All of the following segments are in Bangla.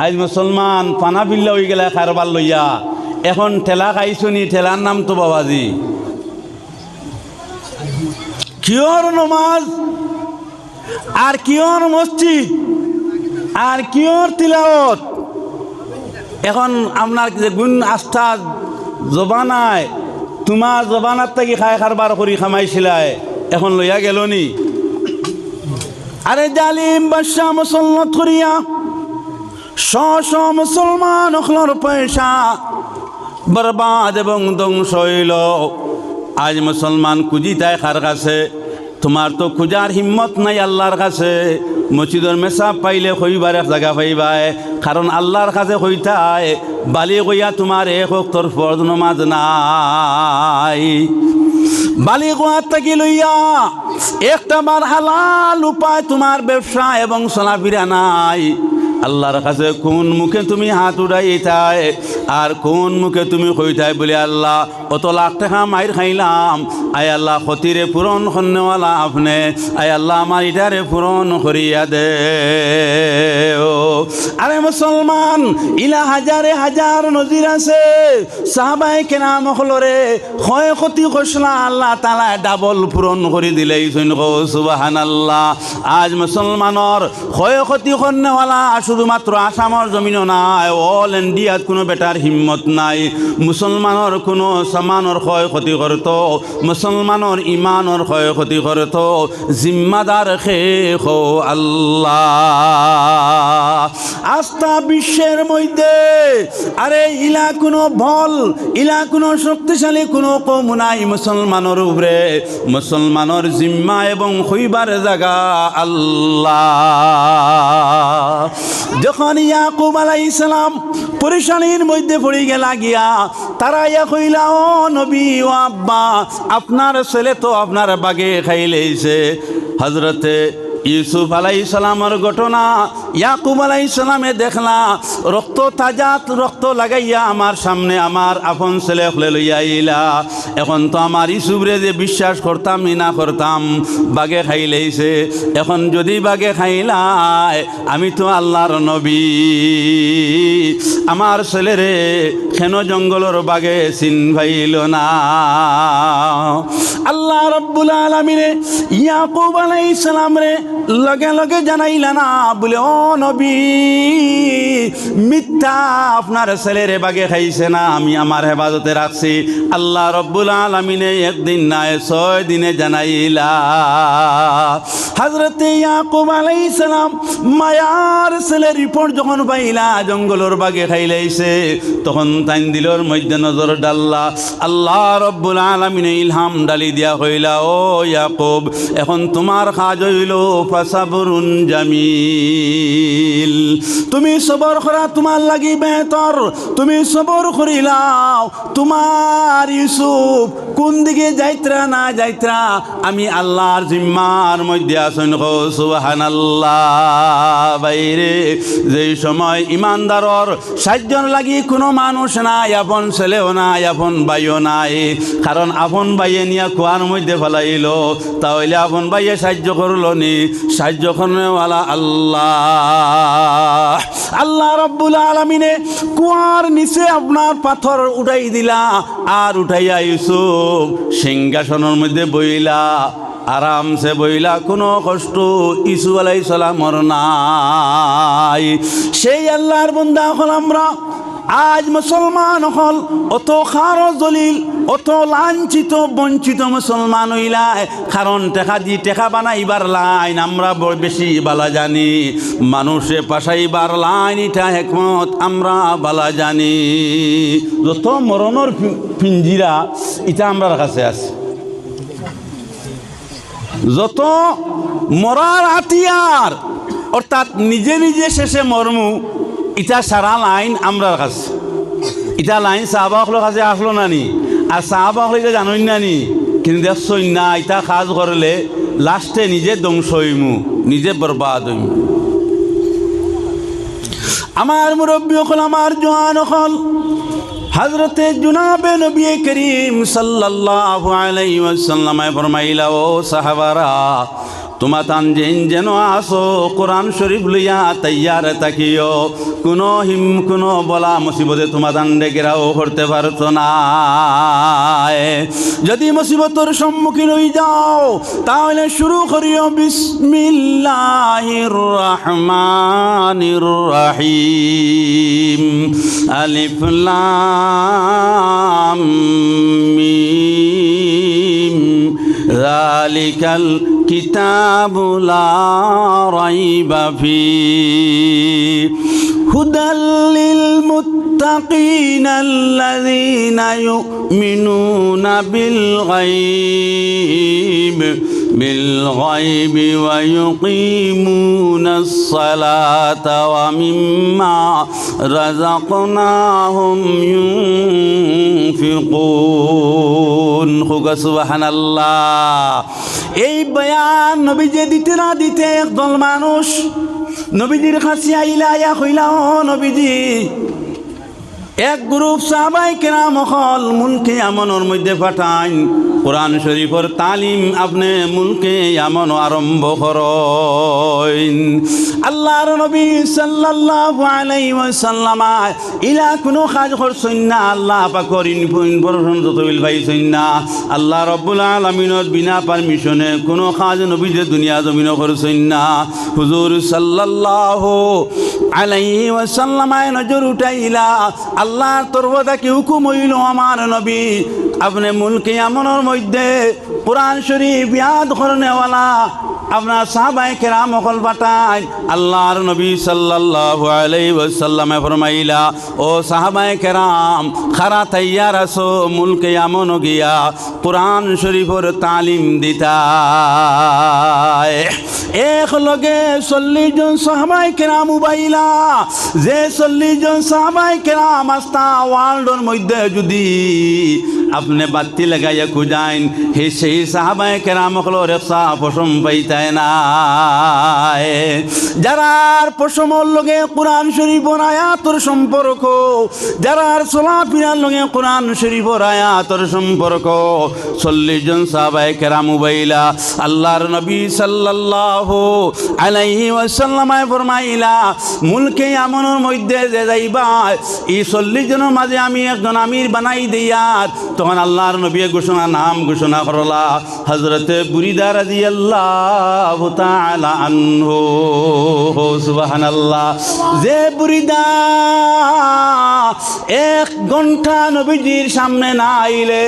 আজ মুসলমান পানা বিল্লা হয়ে গেলে কারবার লইয়া এখন ঠেলা খাইছনি, ঠেলার নাম তো বাবাজি কিয়র নমাজ আর কিয়র মসজিদ আর কিয়র তিলাওয়াত। এখন আপনার যে গুণ আস্থা জবানায় তোমার জবানার থেকে খায় কারবার করি খামাইছিলাই এখন লইয়া গেল নি। আরে জালিম বাদশা মুসল্লত করিয়া শ মুসলমান অখলর পয়সা বরবাদ এবং ধ্বংস হইল। আজ মুসলমান খুঁজিতায় কার কাছে? তোমার তো খুঁজার হিম্মত নাই আল্লাহর কাছে। মসজিদের মেসাব পাইলে কইবার এক জায়গা পাইবাই, কারণ আল্লাহর কাছে কইতায় বালি কইয়া তোমার এক ওয়াক্তর ফরজ নামাজ নাই। বালি কোয়ার থেকে লইয়া একটা বার হালাল উপায় তোমার ব্যবসা এবং চলাফেরা নাই। আল্লাহর কাছে কোন মুখে তুমি হাত উঠাইতাই আর কোন মুখে তুমি কইতাই বলে আল্লাহ অত লাখ টাকা মাইর খাইলাম, আয় আল্লাহ ক্ষতিরে পূরণ করনেওয়ালা আপনি, আয় আল্লাহ আমার ইটারে পূরণ করিয়া দে। আরে মুসলমান ইলা হাজারে হাজার নজির আছে। সাহাবায়ে কেরাম হলরে ক্ষয় ক্ষতি করছিলা আল্লাহ তাআলা ডাবল পূরণ করে দিলেই সুবহানাল্লাহ। আজ মুসলমানের ক্ষয় ক্ষতি করনেওয়ালা শুধুমাত্র আসামর জমিনও নাই, অল ইন্ডিয়াত কোনো বেটার হিম্মত নাই। মুসলমানের কোনো সামানের ক্ষয় ক্ষতি করত, মুসলমানের ইমানের ক্ষয় ক্ষতি করত, জিম্মাদার শেখ আল্লাহ। আস্থা বিশ্বের মধ্যে আরে ইলা কোনো বল, ইলা কোনো শক্তিশালী কোনো কম নাই মুসলমানের উপরে। মুসলমানের জিম্মা এবং হইবার জায়গা আল্লাহ। যখন ইয়াকুব আলাইহিস সালাম পরেশানির মধ্যে পড়ে গেলা গিয়া, তারা ইয়া কইলা ও নবী ও আব্বা, আপনার ছেলে তো আপনার বাগে খাইলেইছে। হযরতে ইউসুফ আলাইহিস সালামের ঘটনা ইয়াকুব আলাইহিস সালামে দেখলা, রক্ত তাজা রক্ত লাগাইয়া আমার সামনে আমার আপন ছেলে হলে লইয়া আইলা। এখন তো আমার ইউসুফরে যে বিশ্বাস করতাম না করতাম, বাগে খাইলেইছে। এখন যদি বাগে খাইলাই আমি তো আল্লাহর নবী, আমার ছেলেরে কেন জঙ্গলের বাগে চিন ভাইল না? আল্লাহ রাব্বুল আলামিনে ইয়াকুব আলাইহিস সালাম রে লগে লগে জানাইলা না বলে ও নবী মিথ্যা, আপনার ছেলেরে বাগে খাইছে না, আমি আমার হেফাজতে রাখছি। আল্লাহ রাব্বুল আলামিনে একদিন নাই 6 দিনে জানাইলা। হযরতে ইয়াকুব আলাইহিস সালাম মায়ার ছেলের রিপোর্ট যখন পাইলা জঙ্গলের বাগে খাইলাইছে, তখন তাইন দিলর মধ্যে নজর ডাল্লা। আল্লাহ রাব্বুল আলামিনে ইলহাম ডালি দিয়া কইলা ও ইয়াকুব, এখন তোমার কাজ হইল ফাসাবরুন জামিল, তুমি সবর করা তোমার লাগি বেহতর। তুমি সবর করিলাও, তোমার ইউসুফ কোন দিকে যাইত্রা না যাইত্রা আমি আল্লাহর জিম্মার মধ্যে আসেন। সুবহানাল্লাহ। বাইরে যেই সময় ইমানদারর সাহায্যর লাগি কোনো মানুষ নাই, আপন ছেলেও নাই, আপন ভাইও নাই, কারণ আপন ভাইয়ে নিয়ে কুয়ার মধ্যে ফেলাইল, তাহলে আপন ভাইয়ে সাহায্য করলো নি? সাহায্য করনেওয়ালা আল্লাহ। আল্লাহ রাব্বুল আলামিনে কুয়ার নিচে আপনার পাথর উঠাই দিলা, আর উঠাইয়া ইউসুফ সিংহাসনের মধ্যে বইলা, আরামসে বইলা, কোনো কষ্ট ইসু আলাইহিস সালামর নাই। সেই আল্লাহর বান্দা হল আমরা। আজ মুসলমান হল অত খারো জলিল, অত লাঞ্ছিত বঞ্চিত মুসলমান হইলায়, কারণ টেকা দি টেকা বানাইবার লাইন আমরা বেশি বালা জানি, মানুষে পাশাইবার লাইন এটা হেকমত আমরা বালা জানি। যত মরণর পিঞ্জিরা এটা আমরার কাছে আছে, যত মরার হাতিয়ার অর্থাৎ নিজে নিজে শেষে মরমু, ইটা সারা লাইন আমরার কাছে। ইটা লাইন সাহাবাসকলের কাছে আসলো না নি? আর সাহাবাসকলে জানই না নি? কিন্তু দেখছই না, ইটা কাজ করলে লাস্টে নিজে ধ্বংস হইমু, নিজে বরবাদ হইমু। আমার মুরব্বী হল, আমার জওয়ান হল, হযরতে জনাবে নবী করিম সাল্লাল্লাহু আলাইহি ওয়াসাল্লাম ফরমাইলা ও সাহাবারা, তোমাতান যেন আসো কোরআন শরীফ লইয়া তৈয়ার তাকিও, কোনো বলা মুসিবতে তোমাতান ডেকেরাও করতে পারতো না। যদি মুসিবতের সম্মুখীন হয়ে যাও তাহলে শুরু করিও বিসমিল্লাহির রহমানির রহিম, আলিফ লাম মিম, যালিকাল কিতাবু লা রাইবা ফীহি হুদাল লিল মুত্তাকিনা আল্লাযীনা ইউমিনুনা বিল গায়বি ওয়া ইউকিমুনাস সালাতা ওয়া মিম্মা রাযাকনাহুম ইউনফিকুন। সুবহানাল্লাহ। এই বয়ান নবীজি দিতে না দিতে একদল মানুষ নবীজির কাছে আইলা কইলা, ও নবীজি, এক গ্রুপ সাহাবায়ে কেরাম হল মুলকে আমনের মধ্যে পাঠান, কোরআন শরীফের তালিম আপনি মুলকে আমন আরম্ভ করেন। আল্লাহর নবী সাল্লাল্লাহু আলাইহি ওয়াসাল্লাম ইলা কোনো কাজ করছেন না, আল্লাহ পাকের ইনফরমেশন যতবিল পাইছেন না, আল্লাহ রাব্বুল আলামিনের বিনা পারমিশনে কোনো কাজ নবীদের দুনিয়া জমিন করছেন না। হুজুর সাল্লাল্লাহু আলাইহি ওয়াসাল্লাম নজর উঠাইলা, আল্লাহর তরফ থেকে হুকুম হইল, আমার নবী আপনি মুলকে আমনের মধ্যে কোরআন শরীফ ইয়াদ করনেওয়ালা আপনার সাহাবায়ে কেরাম হল পাঠান। আল্লাহর নবী সাল্লাল্লাহু আলাইহি ওয়াসাল্লাম ফরমাইলা, ও সাহাবায়ে কেরাম খারা তৈয়ার আছো, মুলকে আমন গিয়া কোরআন শরীফের তালিম দিতা। এক লগে 40 জন সাহাবায়ে কেরাম উবাইলা, যে 40 জন সাহাবায়ে কেরাম আস্তা ওয়ার্ল্ডের মধ্যে যদি আপনি বাতি লাগাইয়া খুঁজাইন, সেই সাহাবায়ে কেরাম হলোর একসা পশম পাইতায় না। যারার পশমর লগে কোরআন শরীফের আয়াতের সম্পর্ক, যারার চলাফেরার লগে কোরআন শরীফের আয়াতের সম্পর্ক, 40 জন সাহাবায়ে কেরাম উবাইলা। আল্লাহর নবী সাল্লাল্লাহু আলাইহি ওয়াসাল্লাম ফরমাইলা, মুলকে আমনের মধ্যে যে যাইবা এই 40 জনের মাঝে আমি একজন আমির বানাই দিয়ার। তখন আল্লাহর নবী নাম ঘোষণা করলা, হযরতে বুরিদা রাদিয়াল্লাহু তাআলা আনহু। সুবহানাল্লাহ। যে বুরিদা 1 ঘন্টা নবীজির সামনে না আইলে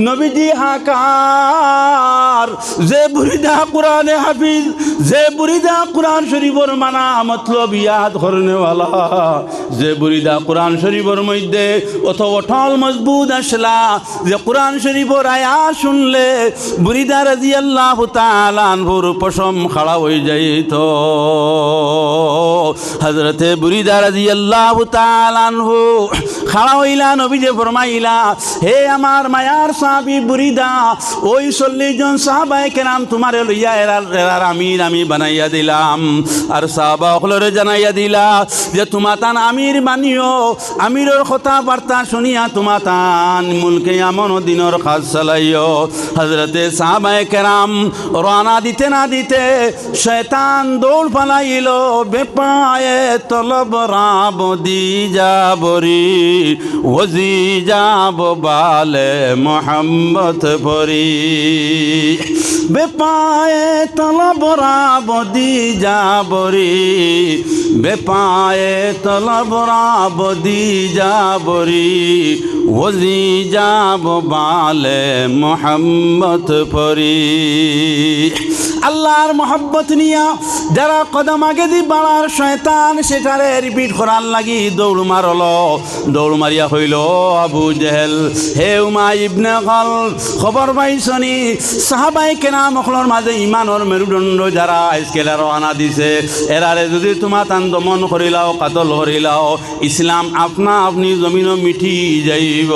নবীজি হাকার, যে বুরিদা কোরআনে হাফিজ, যে বুরিদা কোরআন শরীফের মানা মতলব ইয়াদ করনেওয়ালা, যে বুরিদা কোরআন শরীফের মধ্যে অত অটল মজবুত আসলা, যে কোরআন শরীফের আয়াত শুনলে বুরিদা রাদিয়াল্লাহু তাআলা আনহুর পশম খাড়া হয়ে যাইত। হযরতে বুরিদা রাদিয়াল্লাহু তাআলা আনহু খাড়া হইলা, নবীজি ফরমাইলা, হে আমার মায়ার সাহাবী বুরিদা, ওই 40 জন সাহাবায়ে কেরাম তোমারে লইয়া এরার আমির আমি বানাইয়া দিলাম, আর সাহাবা সকলরে জানাইয়া দিলা যে তোমাতান আমির বানিও, আমিরের কথা বার্তা শুনিয়া তোমাতান মুলকে আমন দিনের কাজ চালাইও। হযরতে সাহাবায়ে কেরাম রানা দিতে না দিতে শয়তান দৌড় পালাইল, বেপায়ে তলব রাব দি যাবরি ওজি যাব বালে মোহাম্মদ পরি, বেপায়ে তলব রাব দি যাবরি, বেপায়ে তলব রাব দি যাবরি ওজি যাব বালে মোহাম্মদ পরি। আল্লাহর মোহাব্বত নিয়া যারা কদম আগে দি বাড়ার শয়তান সেটারে রিপিট করার লাগি দৌড় মারল। দৌড় মারিয়া হইল আবু জেহেল, হে উমাই ইবনে খালদ, খবর পাইছনি সাহাবায়ে কেরাম সকলের মাঝে ইমানের মেরুদণ্ড যারা আজকেলে রওনা দিছে, এরারে যদি তোমার তান দমন করিলাও, কাতল করিলাও, ইসলাম আপনা আপনি জমিনও মিঠি যাইব।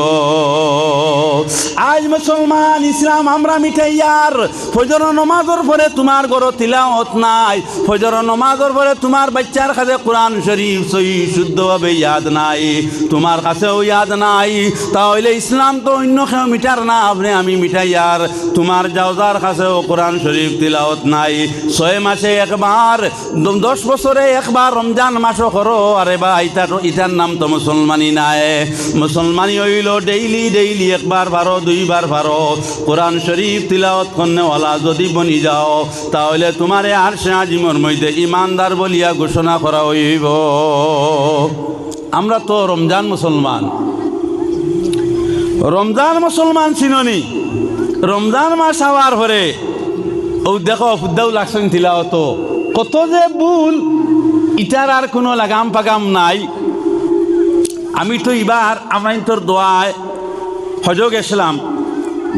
আজ মুসলমান ইসলাম আমরা মিঠাইয়ার ফজর নামাজের পরে তোমার ঘরে তিলাওয়াত নাই, ফজর নমাজের পরে তোমার বাচ্চার কাছে কোরআন শরীফ সহি শুদ্ধভাবে ইয়াদ নাই, তোমার কাছেও ইয়াদ নাই, তাহলে ইসলাম তো অন্য কেউ মিটার না, আপনি আমি মিটাই। আর তোমার জাওজার কাছেও কোরআন শরীফ তিলাওয়াত নাই, 6 মাসে একবার 10 বছরে একবার রমজান মাসও করো, আরে বা ইটার নাম তো মুসলমানি নাই। মুসলমানি হইল ডেইলি একবার ভারো 2 বার ভারো কোরআন শরীফ তিলাওয়াত করনেওয়ালা যদি বনি যাও, তাহলে তোমারে আরশে আজিমের মধ্যে ইমানদার বলিয়া ঘোষণা করা হইব। আমরা তো রমজান মুসলমান চিননি, রমজান মাস হওয়ার পরে ও দেখো ফুদ্দাও লাগছেন তিলাওয়াত, কত যে ভুল, ইটার আর কোনো লাগাম পাগাম নাই। আমি তো এবার আমার তোর দোয়ায় হজ গেছিলাম,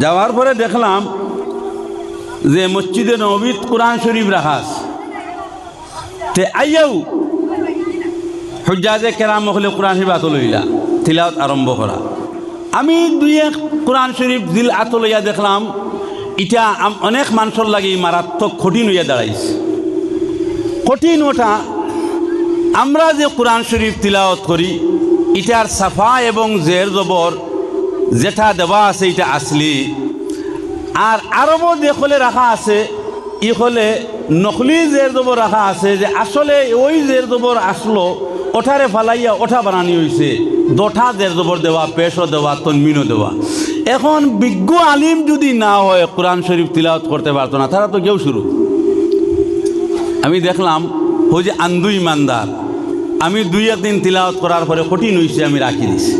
যাওয়ার পরে দেখলাম যে মসজিদে নববীত কোরআন শরীফ রাখাস, তে আইয়াও হুজ্জাজে কেরাম হলে কোরআন শরীফ আত লইলা তিলাওয়াত আরম্ভ করা। আমি 2-1 কোরআন শরীফ দিল আত লইয়া দেখলাম এটা অনেক মানুষের লাগি মারাত্মক কঠিন হইয়া দাঁড়াইছে। কঠিন ওটা আমরা যে কোরআন শরীফ তিলাওয়াত করি, এটার সাফা এবং জের জবর যেটা দেওয়া আছে এটা আসলি, আর আরবও যে হলে রাখা আছে ই হলে নকলি জের জবর রাখা আছে, যে আসলে ওই জের জবর আসলো ওঠারে ফালাইয়া ওঠা বানানি হয়েছে, দোঠা জের জবর দেওয়া, পেশও দেওয়া, তনমিনও দেওয়া। এখন বিজ্ঞ আলিম যদি না হয় কোরআন শরীফ তিলাওয়াত করতে পারতো না, তারা তো কেউ শুরু। আমি দেখলাম ওই যে আন্দু ইমানদার, আমি 2-1 দিন তিলাওয়াত করার পরে কঠিন হয়েছে, আমি রাখি দিছি।